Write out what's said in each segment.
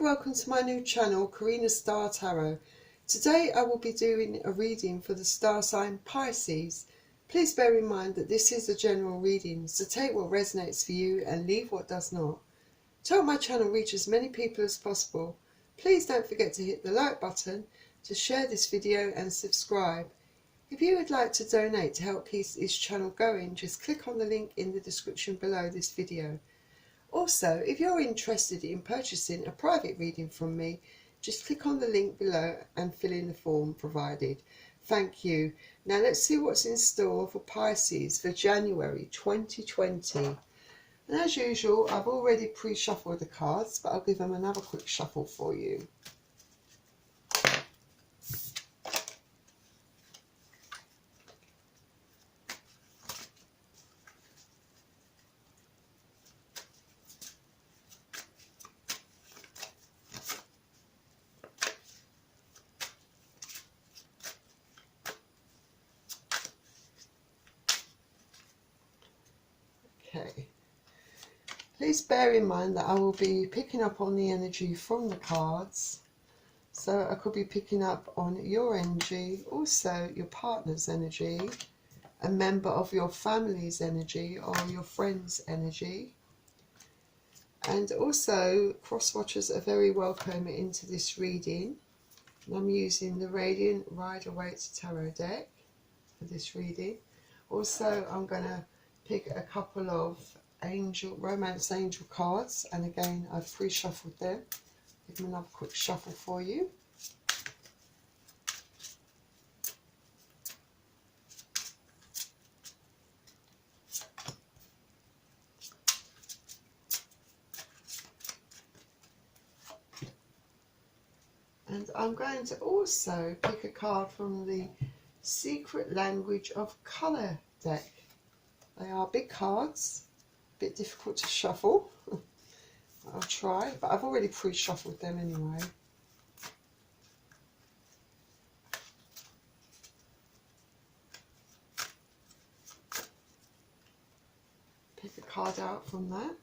welcome to my new channel, Karina Star Tarot. Today I will be doing a reading for the star sign Pisces. Please bear in mind that this is a general reading, so take what resonates for you and leave what does not. To help my channel reach as many people as possible, please don't forget to hit the like button, to share this video and subscribe. If you would like to donate to help keep this channel going, just click on the link in the description below this video. Also, if you're interested in purchasing a private reading from me, just click on the link below and fill in the form provided. Thank you. Now let's see what's in store for Pisces for January 2020. And as usual, I've already pre-shuffled the cards, but I'll give them another quick shuffle for you. Okay, please bear in mind that I will be picking up on the energy from the cards. So I could be picking up on your energy, also your partner's energy, a member of your family's energy or your friend's energy. And also cross watchers are very welcome into this reading. And I'm using the Radiant Rider-Waite Tarot deck for this reading. Also I'm going to pick a couple of romance angel cards, and again I've pre-shuffled them. Give them another quick shuffle for you. And I'm going to also pick a card from the Secret Language of Colour deck. They are big cards, a bit difficult to shuffle. I'll try, but I've already pre-shuffled them anyway. Pick a card out from that.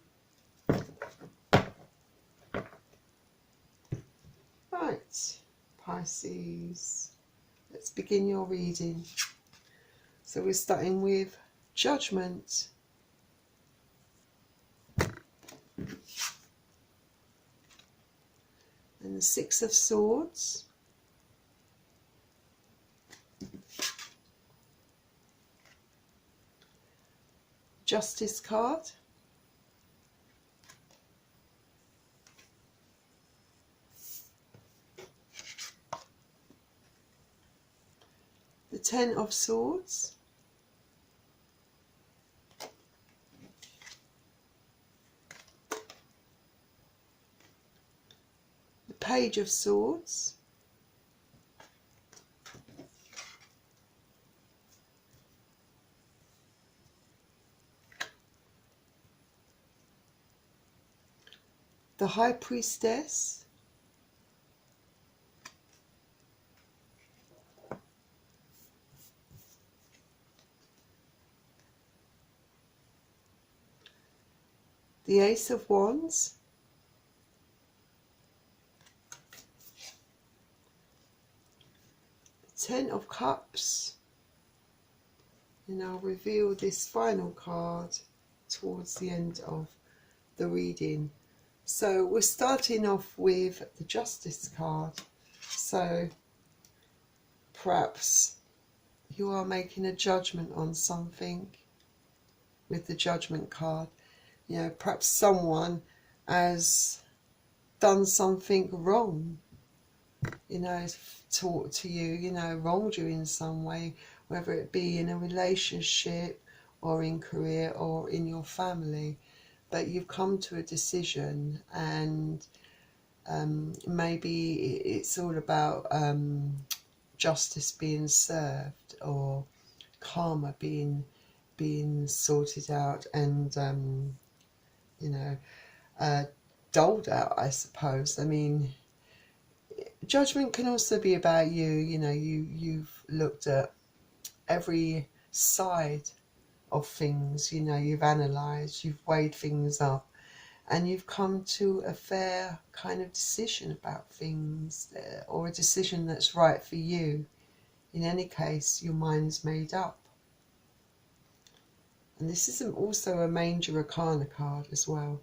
Right, Pisces, let's begin your reading. So we're starting with Judgment. And the Six of Swords. Justice card. The Ten of Swords. Page of Swords, the High Priestess, the Ace of Wands, Ten of Cups, and I'll reveal this final card towards the end of the reading. So we're starting off with the Justice card. So perhaps you are making a judgment on something with the Judgment card. You know, perhaps someone has done something wrong, you know, taught to you, you know, wronged you in some way, whether it be in a relationship or in career or in your family. But you've come to a decision, and maybe it's all about justice being served, or karma being sorted out, and you know, doled out, I suppose. I mean, Judgment can also be about you. You know, you've looked at every side of things. You know, you've analysed, you've weighed things up, and you've come to a fair kind of decision about things, or a decision that's right for you. In any case, your mind's made up. And this is also a major arcana card as well.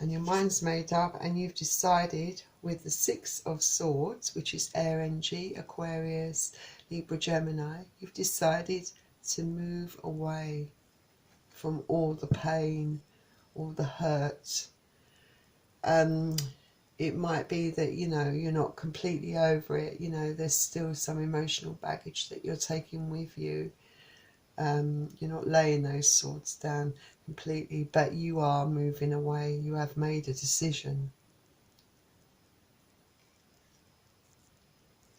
And your mind's made up, and you've decided with the Six of Swords, which is air energy, Aquarius, Libra, Gemini, you've decided to move away from all the pain, all the hurt. It might be that, you know, you're not completely over it. You know, there's still some emotional baggage that you're taking with you. You're not laying those swords down completely, but you are moving away. You have made a decision.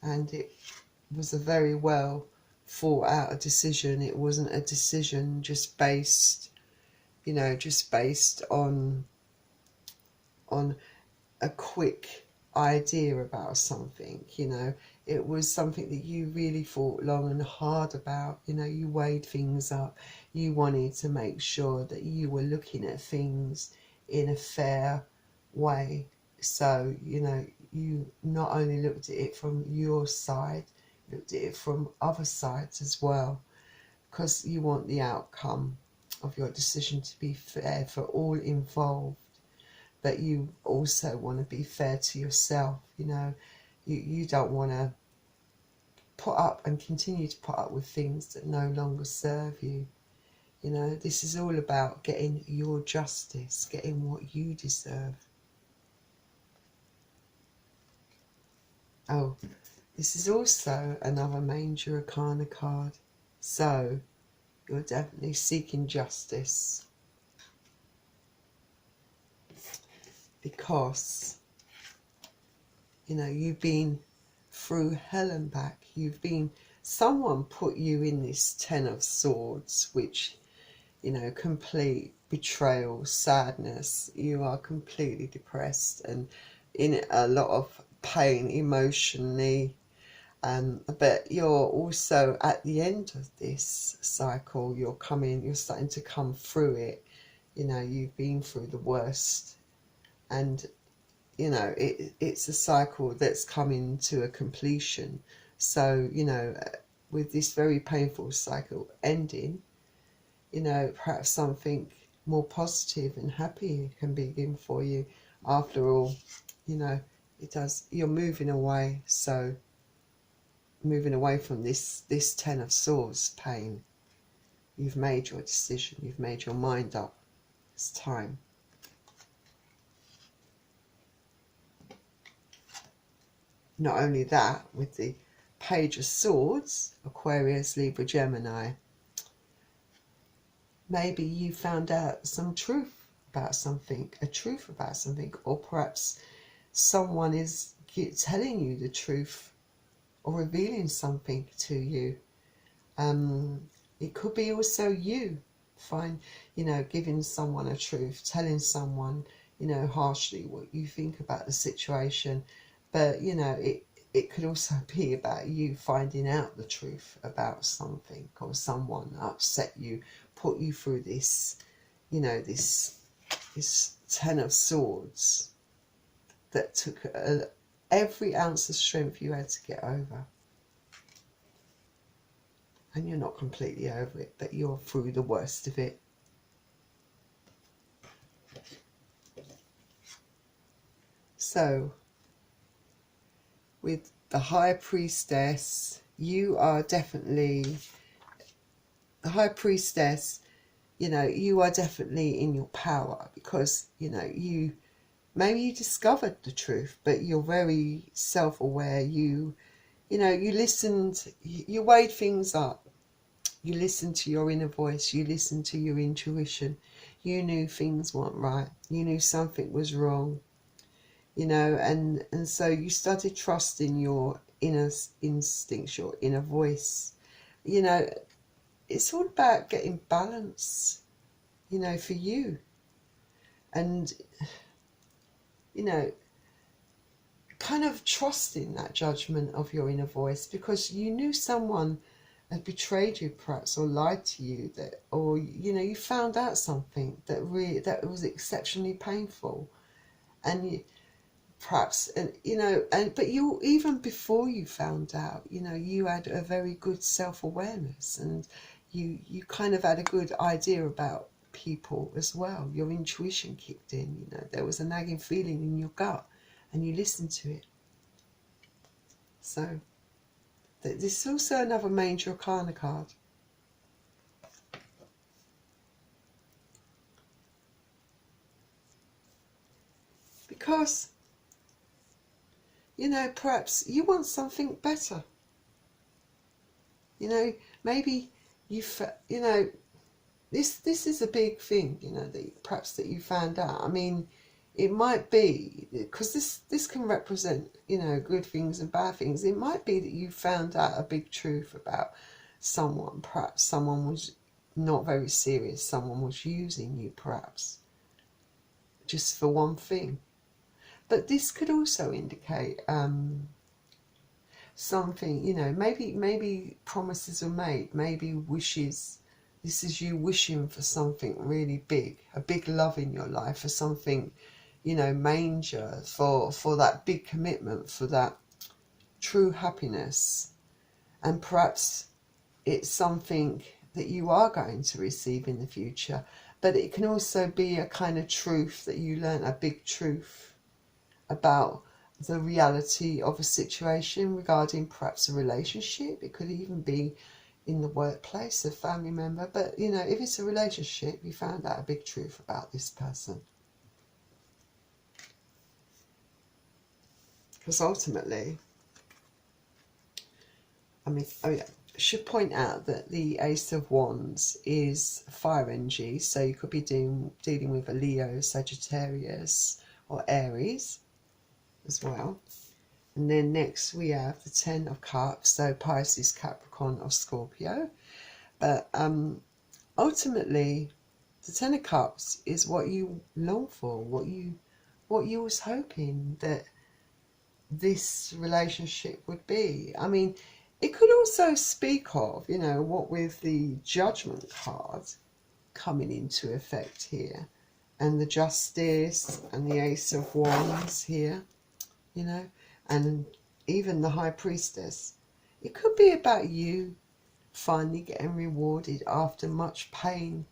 And it was a very well thought out decision. It wasn't a decision just based, you know, just based on a quick idea about something. You know, it was something that you really thought long and hard about. You know, you weighed things up. You wanted to make sure that you were looking at things in a fair way. So, you know, you not only looked at it from your side, looked at it from other sides as well, because you want the outcome of your decision to be fair for all involved. But you also want to be fair to yourself. You know, you don't want to put up and continue to put up with things that no longer serve you. You know, this is all about getting your justice, getting what you deserve. Oh, this is also another major arcana card. So, you're definitely seeking justice. Because, you know, you've been through hell and back. Someone put you in this Ten of Swords, which, you know, complete betrayal, sadness. You are completely depressed and in a lot of pain emotionally. But you're also at the end of this cycle. You're starting to come through it. You know, you've been through the worst. And, you know, it's a cycle that's coming to a completion. So, you know, with this very painful cycle ending, you know, perhaps something more positive and happy can begin for you. After all, you know, you're moving away. So, moving away from this Ten of Swords pain. You've made your decision. You've made your mind up. It's time. Not only that, with the Page of Swords, Aquarius, Libra, Gemini, maybe you found out some truth about something, or perhaps someone is telling you the truth or revealing something to you. It could be also you giving someone a truth, telling someone, you know, harshly what you think about the situation. But, you know, it could also be about you finding out the truth about something, or someone upset you, put you through this, you know, this Ten of Swords that took every ounce of strength you had to get over. And you're not completely over it, but you're through the worst of it. So, with the High Priestess, you are definitely, the High Priestess, you know, you are definitely in your power, because, you know, maybe you discovered the truth, but you're very self-aware. You know, you listened, you weighed things up. You listened to your inner voice. You listened to your intuition. You knew things weren't right. You knew something was wrong. You know, and so you started trusting your inner instincts, your inner voice. You know, it's all about getting balance, you know, for you. And, you know, kind of trusting that judgment of your inner voice, because you knew someone had betrayed you perhaps, or lied to you, that, or you know, you found out something that was exceptionally painful, and you perhaps, and you know, and but you, even before you found out, you know, you had a very good self-awareness, and you kind of had a good idea about people as well. Your intuition kicked in, you know, there was a nagging feeling in your gut and you listened to it. So this is also another major arcana card. Because, you know, perhaps you want something better. You know, maybe you know, this is a big thing, you know, that perhaps that you found out. I mean, it might be, because this can represent, you know, good things and bad things. It might be that you found out a big truth about someone. Perhaps someone was not very serious. Someone was using you, perhaps, just for one thing. But this could also indicate something, you know, maybe promises were made, maybe wishes. This is you wishing for something really big, a big love in your life, for something, you know, major, for that big commitment, for that true happiness. And perhaps it's something that you are going to receive in the future, but it can also be a kind of truth that you learn, a big truth about the reality of a situation regarding perhaps a relationship. It could even be in the workplace, a family member. But, you know, if it's a relationship, you found out a big truth about this person. Because ultimately, I mean, oh yeah, I should point out that the Ace of Wands is fire energy. So you could be dealing with a Leo, Sagittarius or Aries as well. And then next we have the Ten of Cups, so Pisces, Capricorn or Scorpio. But ultimately, the Ten of Cups is what you long for, what you was hoping that this relationship would be. I mean, it could also speak of, you know, what with the Judgment card coming into effect here, and the Justice and the Ace of Wands here, you know, and even the High Priestess. It could be about you finally getting rewarded after much pain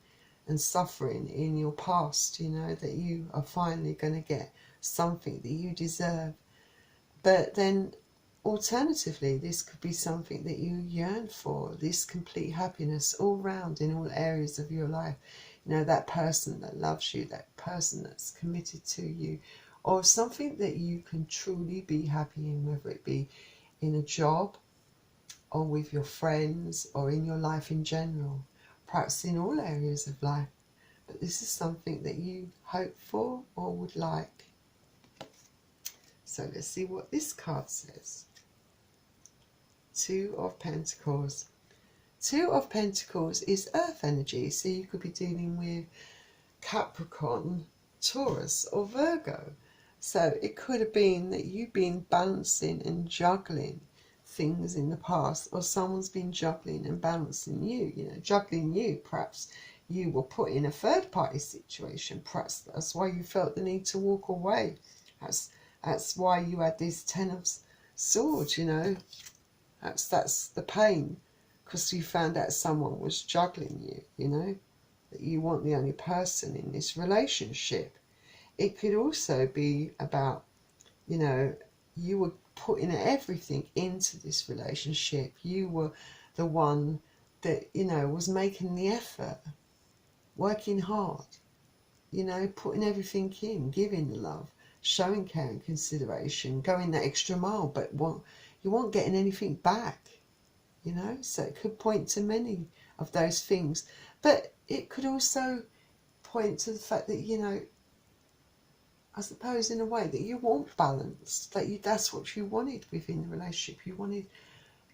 and suffering in your past, you know, that you are finally going to get something that you deserve. But then alternatively, this could be something that you yearn for, this complete happiness all round in all areas of your life. You know, that person that loves you, that person that's committed to you, or something that you can truly be happy in, whether it be in a job or with your friends or in your life in general, perhaps in all areas of life. But this is something that you hope for or would like. So let's see what this card says. Two of Pentacles. Two of Pentacles is earth energy, so you could be dealing with Capricorn, Taurus or Virgo. So it could have been that you've been balancing and juggling things in the past, or someone's been juggling and balancing you, you know, juggling you. Perhaps you were put in a third party situation. Perhaps that's why you felt the need to walk away. That's why you had this Ten of Swords, you know. That's the pain, because you found out someone was juggling you, you know, that you weren't the only person in this relationship. It could also be about, you know, you were putting everything into this relationship. You were the one that, you know, was making the effort, working hard, you know, putting everything in, giving the love, showing care and consideration, going that extra mile, but you weren't getting anything back, you know. So it could point to many of those things, but it could also point to the fact that, you know, I suppose in a way that you want balance, that's what you wanted within the relationship. You wanted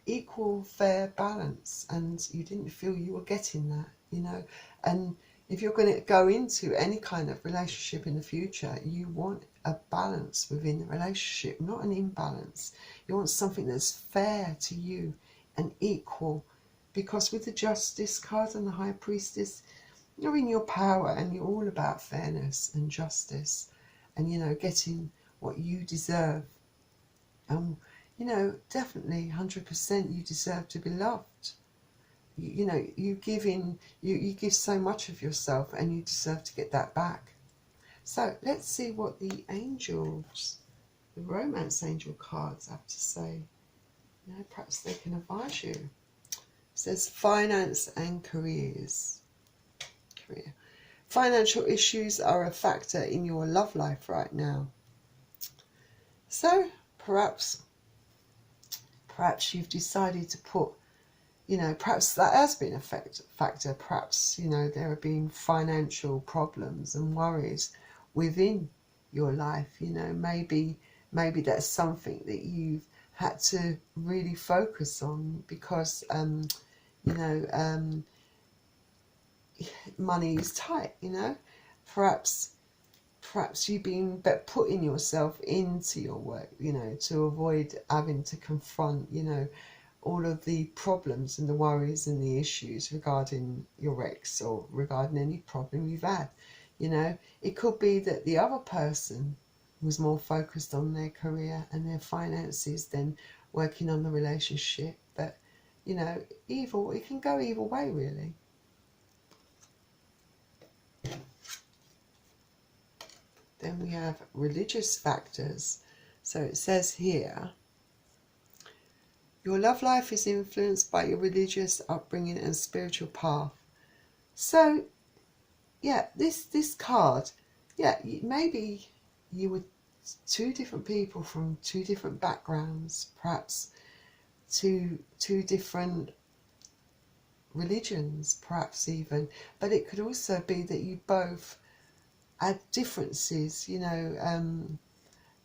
equal, fair balance, and you didn't feel you were getting that, you know. And if you're going to go into any kind of relationship in the future, you want a balance within the relationship, not an imbalance. You want something that's fair to you and equal because with the Justice card and the High Priestess, you're in your power and you're all about fairness and justice and, you know, getting what you deserve. You know, definitely 100% you deserve to be loved. You know, you give so much of yourself and you deserve to get that back. So let's see what the angels, the romance angel cards have to say. You know, perhaps they can advise you. It says finance and careers. Career. Financial issues are a factor in your love life right now. So perhaps you've decided to put, you know, perhaps that has been a factor. Perhaps, you know, there have been financial problems and worries within your life. You know, maybe that's something that you've had to really focus on because, you know, money is tight, you know. Perhaps you've been putting yourself into your work, you know, to avoid having to confront, you know, all of the problems and the worries and the issues regarding your ex or regarding any problem you've had. You know, it could be that the other person was more focused on their career and their finances than working on the relationship. But, you know, it can go either way, really. Then we have religious factors. So it says here, your love life is influenced by your religious upbringing and spiritual path. So, yeah, this card, yeah, maybe you were two different people from two different backgrounds, perhaps two different religions, perhaps even. But it could also be that you both had differences, you know,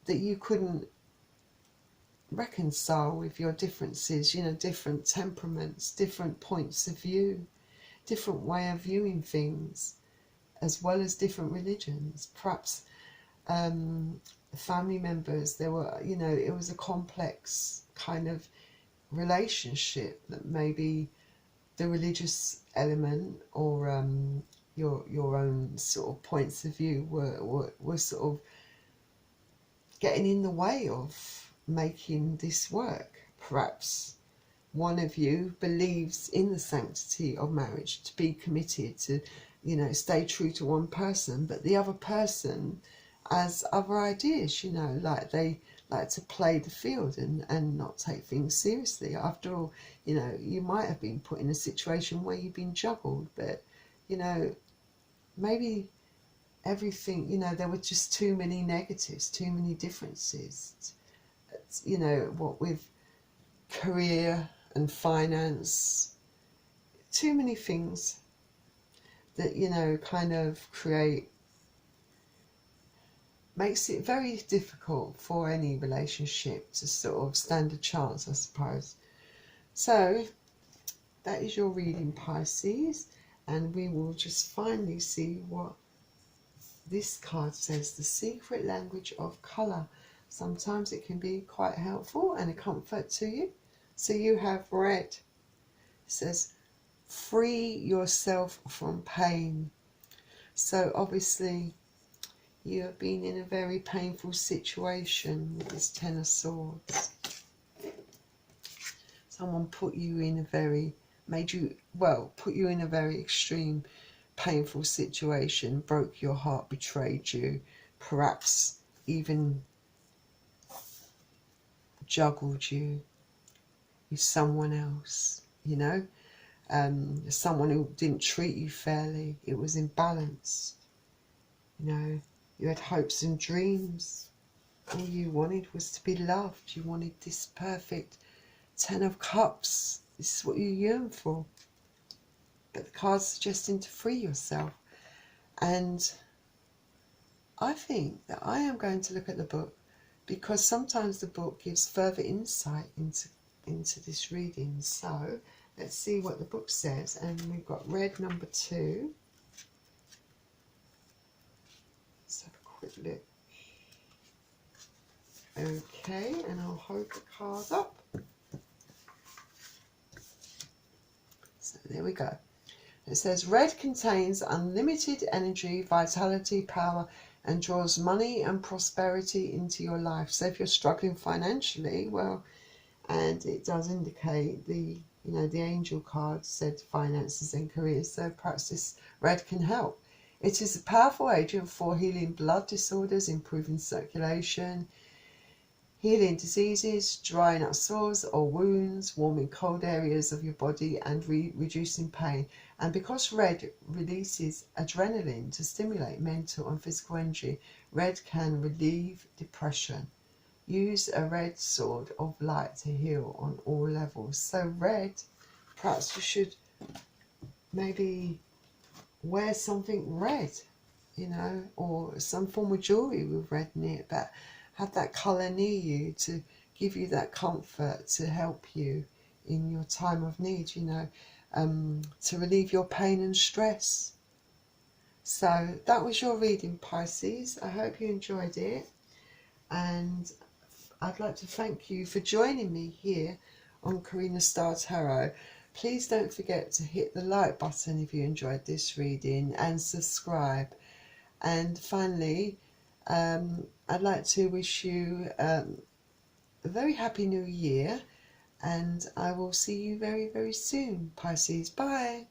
that you couldn't reconcile with your differences, you know, different temperaments, different points of view, different way of viewing things, as well as different religions. Perhaps family members, there were, you know, it was a complex kind of relationship that maybe the religious element or your own sort of points of view were sort of getting in the way of making this work. Perhaps one of you believes in the sanctity of marriage, to be committed, to, you know, stay true to one person, but the other person has other ideas, you know, like they like to play the field and not take things seriously. After all, you know, you might have been put in a situation where you've been juggled, but, you know, maybe everything, you know, there were just too many negatives, too many differences. You know, what with career and finance, too many things that, you know, kind of makes it very difficult for any relationship to sort of stand a chance, I suppose. So that is your reading, Pisces, and we will just finally see what this card says, the secret language of colour. Sometimes it can be quite helpful and a comfort to you. So you have red. It says, free yourself from pain. So obviously you have been in a very painful situation with this Ten of Swords. Someone put you in a very, put you in a very extreme, painful situation, broke your heart, betrayed you, perhaps even juggled you with someone else, you know, someone who didn't treat you fairly. It was imbalanced, you know. You had hopes and dreams. All you wanted was to be loved. You wanted this perfect Ten of Cups. This is what you yearn for. But the card's suggesting to free yourself. And I think that I am going to look at the book, because sometimes the book gives further insight into this reading. So let's see what the book says. And we've got red number 2. Let's have a quick look. Okay, and I'll hold the card up. There we go. It says red contains unlimited energy, vitality, power, and draws money and prosperity into your life. So if you're struggling financially, well, and it does indicate the angel card said finances and careers, so perhaps this red can help. It is a powerful agent for healing blood disorders, improving circulation, healing diseases, drying up sores or wounds, warming cold areas of your body, and reducing pain. And because red releases adrenaline to stimulate mental and physical energy, red can relieve depression. Use a red sword of light to heal on all levels. So red, perhaps you should maybe wear something red, or some form of jewellery with red in it, but have that colour near you to give you that comfort, to help you in your time of need, to relieve your pain and stress. So that was your reading, Pisces. I hope you enjoyed it, and I'd like to thank you for joining me here on Karina Star Tarot. Please don't forget to hit the like button if you enjoyed this reading, and subscribe. And finally, I'd like to wish you a very happy new year, and I will see you very, very soon, Pisces. Bye.